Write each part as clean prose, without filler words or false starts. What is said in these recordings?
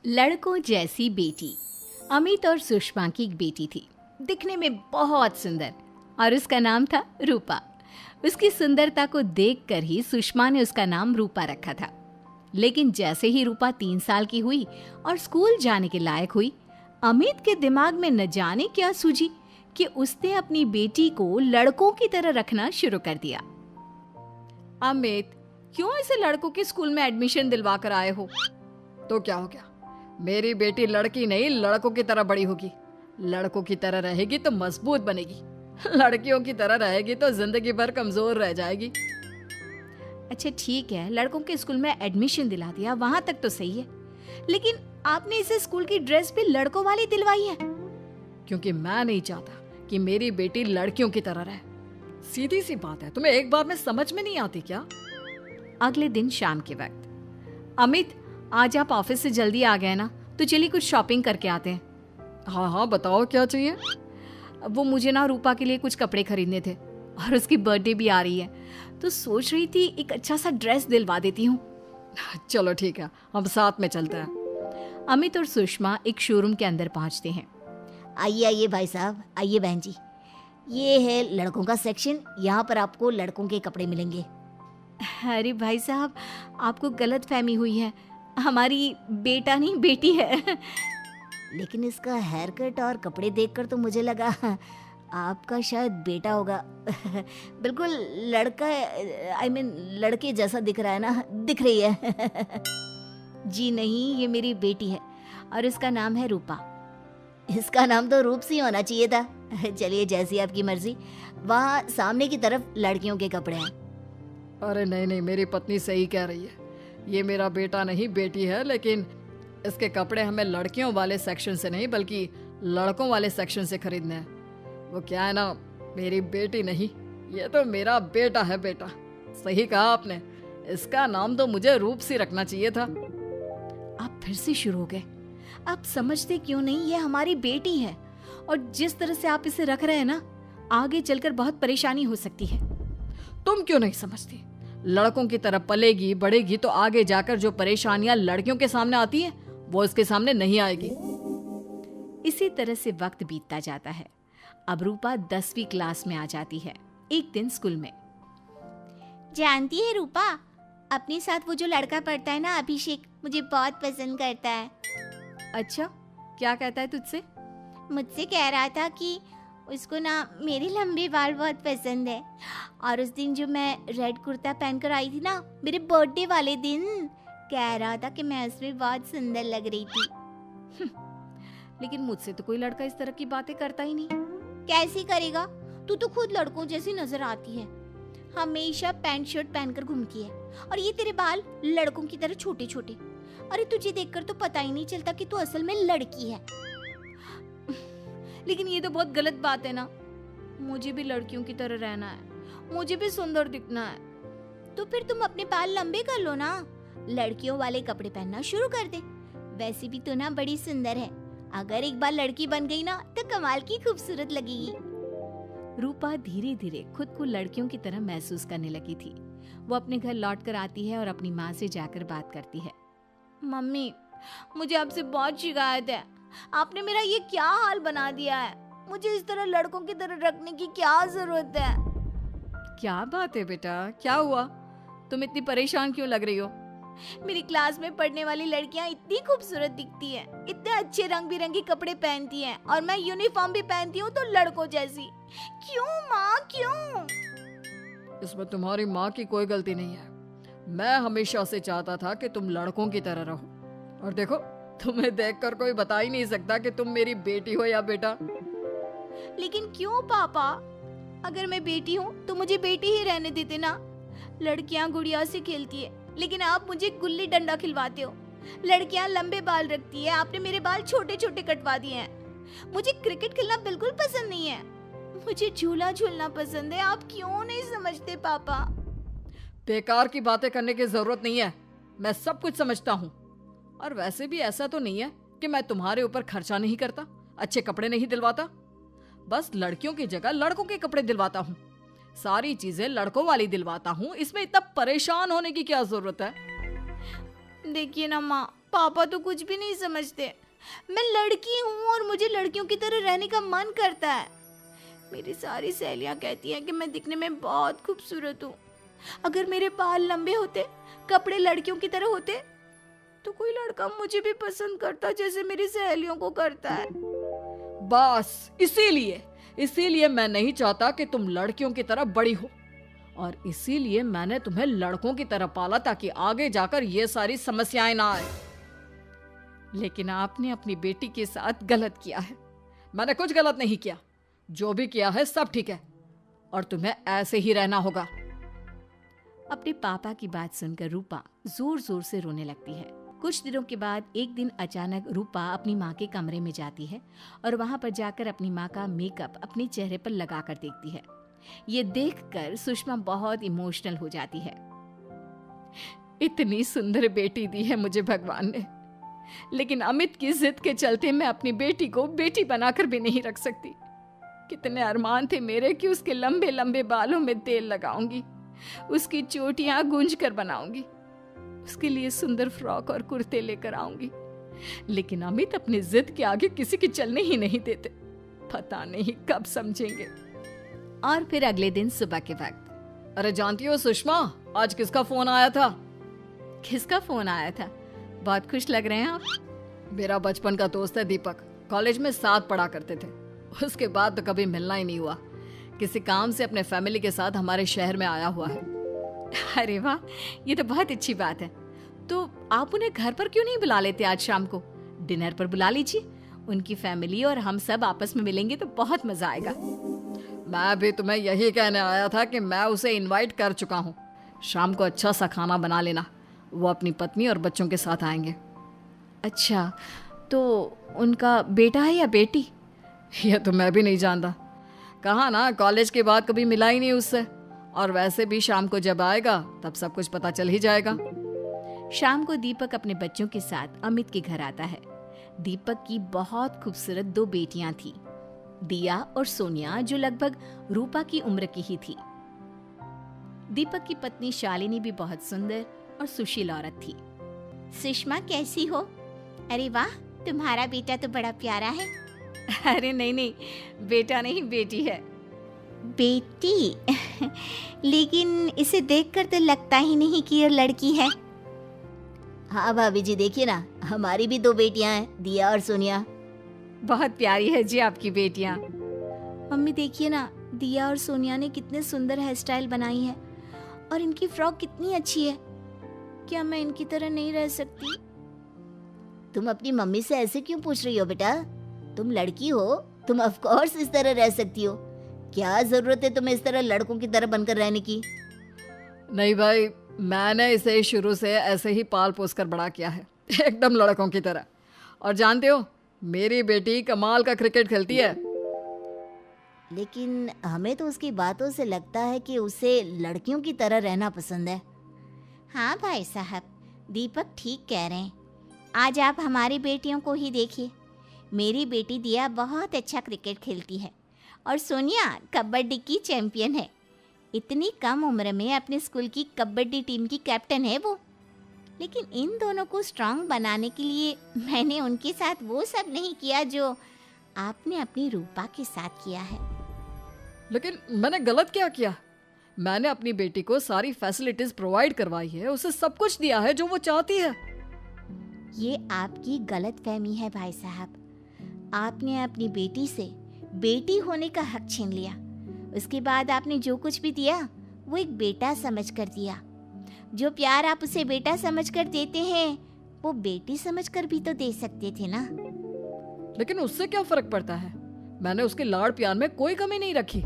लड़कों जैसी बेटी। अमित और सुषमा की एक बेटी थी, दिखने में बहुत सुंदर, और उसका नाम था रूपा। उसकी सुंदरता को देखकर ही सुषमा ने उसका नाम रूपा रखा था। लेकिन जैसे ही रूपा 3 साल की हुई और स्कूल जाने के लायक हुई, अमित के दिमाग में न जाने क्या सूझी कि उसने अपनी बेटी को लड़कों की तरह रखना शुरू कर दिया। अमित, क्यों इसे लड़कों के स्कूल में एडमिशन दिलवा कर आए हो? तो क्या हो गया, मेरी बेटी लड़की नहीं लड़कों की तरह बड़ी होगी। लड़कों की तरह रहेगी तो मजबूत बनेगी, लड़कियों की तरह रहेगी तो जिंदगी भर कमजोर रह जाएगी। अच्छा ठीक है, लड़कों के स्कूल में एडमिशन दिला दिया, वहां तक तो सही है। लेकिन आपने इसे स्कूल की ड्रेस भी लड़कों वाली दिलवाई है। क्योंकि मैं नहीं चाहता कि मेरी बेटी लड़कियों की तरह रहे। सीधी सी बात है, तुम्हें एक बार में समझ में नहीं आती क्या? अगले दिन शाम के वक्त, अमित आज आप ऑफिस से जल्दी आ गए ना, तो चलिए कुछ शॉपिंग करके आते हैं। हाँ हाँ, बताओ क्या चाहिए? वो मुझे ना रूपा के लिए कुछ कपड़े खरीदने थे, और उसकी बर्थडे भी आ रही है, तो सोच रही थी एक अच्छा सा ड्रेस दिलवा देती हूँ। चलो ठीक है, हम साथ में चलते हैं। अमित और सुषमा एक शोरूम के अंदर पहुंचते हैं। आइए आइए भाई साहब, आइए बहन जी। ये है लड़कों का सेक्शन, यहाँ पर आपको लड़कों के कपड़े मिलेंगे। अरे भाई साहब, आपको गलत फहमी हुई है, हमारी बेटा नहीं बेटी है। लेकिन इसका हेयर कट और कपड़े देखकर तो मुझे लगा आपका शायद बेटा होगा। बिल्कुल लड़का, आई मीन लड़के जैसा दिख रहा है ना, दिख रही है। जी नहीं, ये मेरी बेटी है और इसका नाम है रूपा। इसका नाम तो रूप सी होना चाहिए था। चलिए जैसी आपकी मर्जी। वहाँ सामने की तरफ लड़कियों के कपड़े हैं। अरे नहीं नहीं, मेरी पत्नी सही कह रही है, ये मेरा बेटा नहीं बेटी है, लेकिन इसके कपड़े हमें लड़कियों वाले सेक्शन से नहीं बल्कि लड़कों वाले सेक्शन से खरीदने हैं। वो क्या है ना, मेरी बेटी नहीं, ये तो मेरा बेटा है। बेटा, सही कहा आपने, इसका नाम तो मुझे रूप सी रखना चाहिए था। आप फिर से शुरू हो गए। आप समझते क्यों नहीं, ये हमारी बेटी है, और जिस तरह से आप इसे रख रहे हैं ना, आगे चलकर बहुत परेशानी हो सकती है। तुम क्यों नहीं समझती? लड़कों की तरह पलेगी बढ़ेगी तो आगे जाकर जो परेशानियां लड़कियों के सामने आती हैं, वो इसके सामने नहीं आएगी। इसी तरह से वक्त बीतता जाता है। अब रूपा 10वीं क्लास में आ जाती है। एक दिन स्कूल में, जानती है रूपा, अपने साथ वो जो लड़का पढ़ता है ना, अभिषेक, मुझे बहुत पसंद करता है। अच्छा, क्या कहता है तुझसे? मुझसे कह रहा था कि उसको ना मेरे लंबे बाल बहुत पसंद है, और उस दिन जो मैं रेड कुर्ता पहनकर आई थी ना, मेरे बर्थडे वाले दिन, कह रहा था कि मैं उसमें बहुत सुंदर लग रही थी। लेकिन मुझसे तो कोई लड़का इस तरह की बातें करता ही नहीं। कैसे करेगा? तू तो खुद लड़कों जैसी नजर आती है, हमेशा पैंट शर्ट पहनकर घूमती है, और ये तेरे बाल लड़कों की तरह छोटे छोटे। अरे तुझे देखकर तो पता ही नहीं चलता कि तू असल में लड़की है। लेकिन ये तो बहुत गलत बात है ना, मुझे भी लड़कियों की तरह रहना है, मुझे भी सुंदर दिखना है। तो फिर तुम अपने बाल लंबे कर लो ना, लड़कियों वाले कपड़े पहनना शुरू कर दे। वैसे भी तू ना बड़ी सुंदर है, अगर एक बार लड़की बन गई ना तो कमाल की खूबसूरत लगेगी। रूपा धीरे धीरे खुद को लड़कियों की तरह महसूस करने लगी थी। वो अपने घर लौट कर आती है और अपनी माँ से जाकर बात करती है। मम्मी, मुझे आपसे बहुत शिकायत है, आपने मेरा ये क्या हाल बना दिया है। मुझे इस तरह लड़कों की तरह रखने की क्या जरूरत है? क्या बात है बेटा, क्या हुआ? तुम इतनी परेशान क्यों लग रही हो? मेरी क्लास में पढ़ने वाली लड़कियां इतनी खूबसूरत दिखती हैं, इतने अच्छे रंग बिरंगे कपड़े पहनती हैं, और मैं यूनिफॉर्म भी पहनती हूँ तो लड़कों जैसी। क्यों माँ, क्यों? इसमें तुम्हारी माँ की कोई गलती नहीं है। मैं हमेशा से चाहता था कि तुम लड़कों की तरह रहो, और देखो, तुम्हें देखकर कोई बता ही नहीं सकता कि तुम मेरी बेटी हो या बेटा। लेकिन क्यों पापा? अगर मैं बेटी हूँ तो मुझे बेटी ही रहने देते ना। लड़कियाँ गुड़िया से खेलती है, लेकिन आप मुझे गुल्ली डंडा खिलवाते हो। लड़कियाँ लंबे बाल रखती है, आपने मेरे बाल छोटे छोटे कटवा दिए हैं। मुझे क्रिकेट खेलना बिल्कुल पसंद नहीं है, मुझे झूला झूलना पसंद है। आप क्यों नहीं समझते पापा? बेकार की बातें करने की जरूरत नहीं है, मैं सब कुछ समझता हूँ। और वैसे भी ऐसा तो नहीं है कि मैं तुम्हारे ऊपर खर्चा नहीं करता, अच्छे कपड़े नहीं दिलवाता। बस लड़कियों की जगह लड़कों के कपड़े दिलवाता हूँ, सारी चीजें लड़कों वाली दिलवाता हूँ। इसमें इतना परेशान होने की क्या जरूरत है? देखिए ना माँ, पापा तो कुछ भी नहीं समझते। मैं लड़की हूँ और मुझे लड़कियों की तरह रहने का मन करता है। मेरी सारी सहेलियाँ कहती हैं कि मैं दिखने में बहुत खूबसूरत हूँ। अगर मेरे बाल लंबे होते, कपड़े लड़कियों की तरह होते, तो कोई लड़का मुझे भी पसंद करता जैसे मेरी सहेलियों को करता है। बस इसीलिए मैं नहीं चाहता कि तुम लड़कियों की तरह बड़ी हो, और इसीलिए मैंने तुम्हें लड़कों की तरह पाला ताकि आगे जाकर ये सारी समस्याएं ना आए। लेकिन आपने अपनी बेटी के साथ गलत किया है। मैंने कुछ गलत नहीं किया, जो भी किया है सब ठीक है, और तुम्हें ऐसे ही रहना होगा। अपने पापा की बात सुनकर रूपा जोर जोर से रोने लगती है। कुछ दिनों के बाद एक दिन अचानक रूपा अपनी माँ के कमरे में जाती है और वहां पर जाकर अपनी माँ का मेकअप अपने चेहरे पर लगाकर देखती है। ये देखकर सुषमा बहुत इमोशनल हो जाती है। इतनी सुंदर बेटी दी है मुझे भगवान ने, लेकिन अमित की जिद के चलते मैं अपनी बेटी को बेटी बनाकर भी नहीं रख सकती। कितने अरमान थे मेरे कि उसके लंबे लंबे बालों में तेल लगाऊंगी, उसकी चोटियां गूंज कर बनाऊंगी, उसके लिए सुंदर फ्रॉक और कुर्ते लेकर आऊंगी। लेकिन अमित अपनी जिद के आगे किसी की चलने ही नहीं देते। पता नहीं कब समझेंगे। और फिर अगले दिन सुबह के वक्त, अरे जानती हो सुषमा, आज किसका फोन आया था? किसका फोन आया था? बहुत खुश लग रहे हैं आप। मेरा बचपन का दोस्त है दीपक, कॉलेज में साथ पढ़ा करते थे। उसके बाद तो कभी मिलना ही नहीं हुआ। किसी काम से अपने फैमिली के साथ हमारे शहर में आया हुआ है। अरे वाह, ये तो बहुत अच्छी बात है। तो आप उन्हें घर पर क्यों नहीं बुला लेते? आज शाम को डिनर पर बुला लीजिए। उनकी फैमिली और हम सब आपस में मिलेंगे तो बहुत मजा आएगा। मैं भी तुम्हें यही कहने आया था कि मैं उसे इनवाइट कर चुका हूँ। शाम को अच्छा सा खाना बना लेना, वो अपनी पत्नी और बच्चों के साथ आएंगे। अच्छा, तो उनका बेटा है या बेटी? ये तो मैं भी नहीं जानता। कहा ना, कॉलेज के बाद कभी मिला ही नहीं उससे, और वैसे भी शाम को जब आएगा तब सब कुछ पता चल ही जाएगा। शाम को दीपक अपने बच्चों के साथ अमित के घर आता है। दीपक की बहुत खूबसूरत 2 बेटियां थी, दिया और सोनिया, जो लगभग रूपा की उम्र की ही थी। दीपक की पत्नी शालिनी भी बहुत सुंदर और सुशील औरत थी। सुषमा कैसी हो? अरे वाह, तुम्हारा बेटा तो बड़ा प्यारा है। अरे नहीं, बेटा नहीं, बेटी है। बेटी? लेकिन इसे देखकर तो लगता ही नहीं कि ये लड़की है। हाँ भाभी जी, देखिए ना, हमारी भी 2 बेटियां हैं, दिया और सोनिया। बहुत प्यारी है जी आपकी बेटियां। मम्मी देखिए ना, दिया और सोनिया ने कितने सुंदर हेयर स्टाइल बनाई है, और इनकी फ्रॉक कितनी अच्छी है। क्या मैं इनकी तरह नहीं रह सकती? तुम अपनी मम्मी से ऐसे क्यों पूछ रही हो बेटा? तुम लड़की हो, तुम ऑफ कोर्स इस तरह रह सकती हो। क्या जरूरत है तुम्हें इस तरह लड़कों की तरह बनकर रहने की? नहीं भाई, मैंने इसे शुरू से ऐसे ही पाल पोस कर बड़ा किया है, एकदम लड़कों की तरह। और जानते हो, मेरी बेटी कमाल का क्रिकेट खेलती है। लेकिन हमें तो उसकी बातों से लगता है कि उसे लड़कियों की तरह रहना पसंद है। हाँ भाई साहब, दीपक ठीक कह रहे हैं। आज आप हमारी बेटियों को ही देखिए। मेरी बेटी दिया बहुत अच्छा क्रिकेट खेलती है, और सोनिया कबड्डी की चैंपियन है। इतनी कम उम्र में अपने स्कूल की कबड्डी टीम की कैप्टन है वो। लेकिन इन दोनों को स्ट्रांग बनाने के लिए मैंने उनके साथ वो सब नहीं किया जो आपने अपनी रूपा के साथ किया है। लेकिन मैंने गलत क्या किया? मैंने अपनी बेटी को सारी फैसिलिटीज प्रोवाइड करवाई है, उसे सब कुछ दिया है जो वो चाहती है। ये आपकी गलतफहमी है भाई साहब। आपने अपनी बेटी से बेटी होने का हक छीन लिया। उसके बाद आपने जो कुछ भी दिया वो एक बेटा समझकर दिया। जो प्यार आप उसे बेटा समझकर देते हैं वो बेटी समझकर भी तो दे सकते थे ना। लेकिन उससे क्या फर्क पड़ता है? मैंने उसके लाड़ प्यार में कोई कमी नहीं रखी।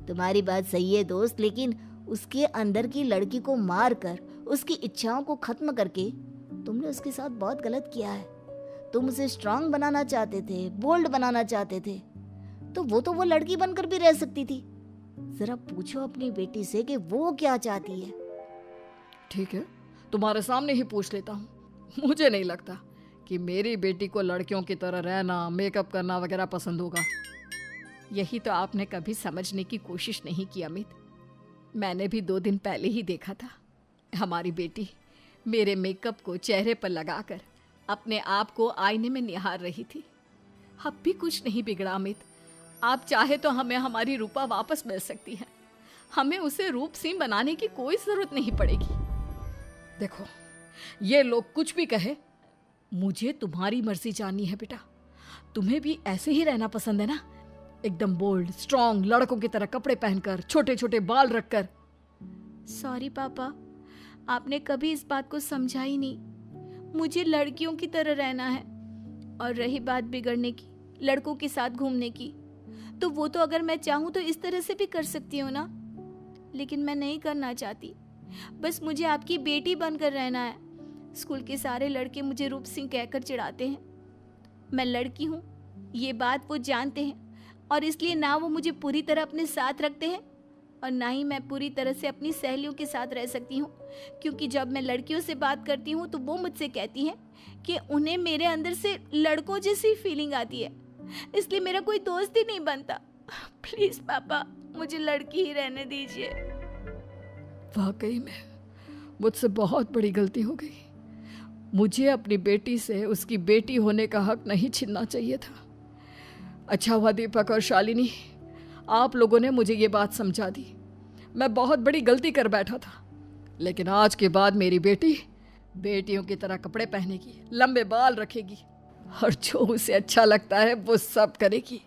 तुम्हारी बात सही है दोस्त, लेकिन उसके अंदर की लड़की को मार कर, उसकी इच्छाओं को खत्म करके तुमने उसके साथ बहुत गलत किया है। तुम उसे स्ट्रांग बनाना चाहते थे, बोल्ड बनाना चाहते थे, तो वो लड़की बनकर भी रह सकती थी। जरा पूछो अपनी बेटी से कि वो क्या चाहती है। ठीक है, तुम्हारे सामने ही पूछ लेता हूँ। मुझे नहीं लगता कि मेरी बेटी को लड़कियों की तरह रहना, मेकअप करना वगैरह पसंद होगा। यही तो आपने कभी समझने की कोशिश नहीं की अमित। मैंने भी 2 दिन पहले ही देखा था। हमारी बेटी मेरे मेकअप को चेहरे पर लगाकर अपने आप को आईने में निहार रही थी। अब भी कुछ नहीं बिगड़ा अमित। आप चाहे तो हमें हमारी रूपा वापस मिल सकती है। हमें उसे रूप सिंह बनाने की कोई जरूरत नहीं पड़ेगी। देखो, ये लोग कुछ भी कहे, मुझे तुम्हारी मर्जी जाननी है बेटा। तुम्हें भी ऐसे ही रहना पसंद है ना? एकदम बोल्ड, स्ट्रॉन्ग, लड़कों की तरह कपड़े पहनकर, छोटे छोटे बाल रखकर। सॉरी पापा, आपने कभी इस बात को समझा ही नहीं। मुझे लड़कियों की तरह रहना है। और रही बात बिगड़ने की, लड़कों के साथ घूमने की, तो वो तो अगर मैं चाहूँ तो इस तरह से भी कर सकती हूँ ना। लेकिन मैं नहीं करना चाहती। बस मुझे आपकी बेटी बनकर रहना है। स्कूल के सारे लड़के मुझे रूप सिंह कहकर चिढ़ाते हैं। मैं लड़की हूँ, ये बात वो जानते हैं, और इसलिए ना वो मुझे पूरी तरह अपने साथ रखते हैं और ना ही मैं पूरी तरह से अपनी सहेलियों के साथ रह सकती हूँ। क्योंकि जब मैं लड़कियों से बात करती हूँ तो वो मुझसे कहती हैं कि उन्हें मेरे अंदर से लड़कों जैसी फीलिंग आती है, इसलिए मेरा कोई दोस्त ही नहीं बनता। प्लीज पापा, मुझे लड़की ही रहने दीजिए। वाकई में मुझसे बहुत बड़ी गलती हो गई। मुझे अपनी बेटी से उसकी बेटी होने का हक नहीं छीनना चाहिए था। अच्छा हुआ दीपक और शालिनी, आप लोगों ने मुझे ये बात समझा दी। मैं बहुत बड़ी गलती कर बैठा था, लेकिन आज के बाद मेरी बेटी बेटियों की तरह कपड़े पहनेगी, लंबे बाल रखेगी और जो उसे अच्छा लगता है वो सब करेगी।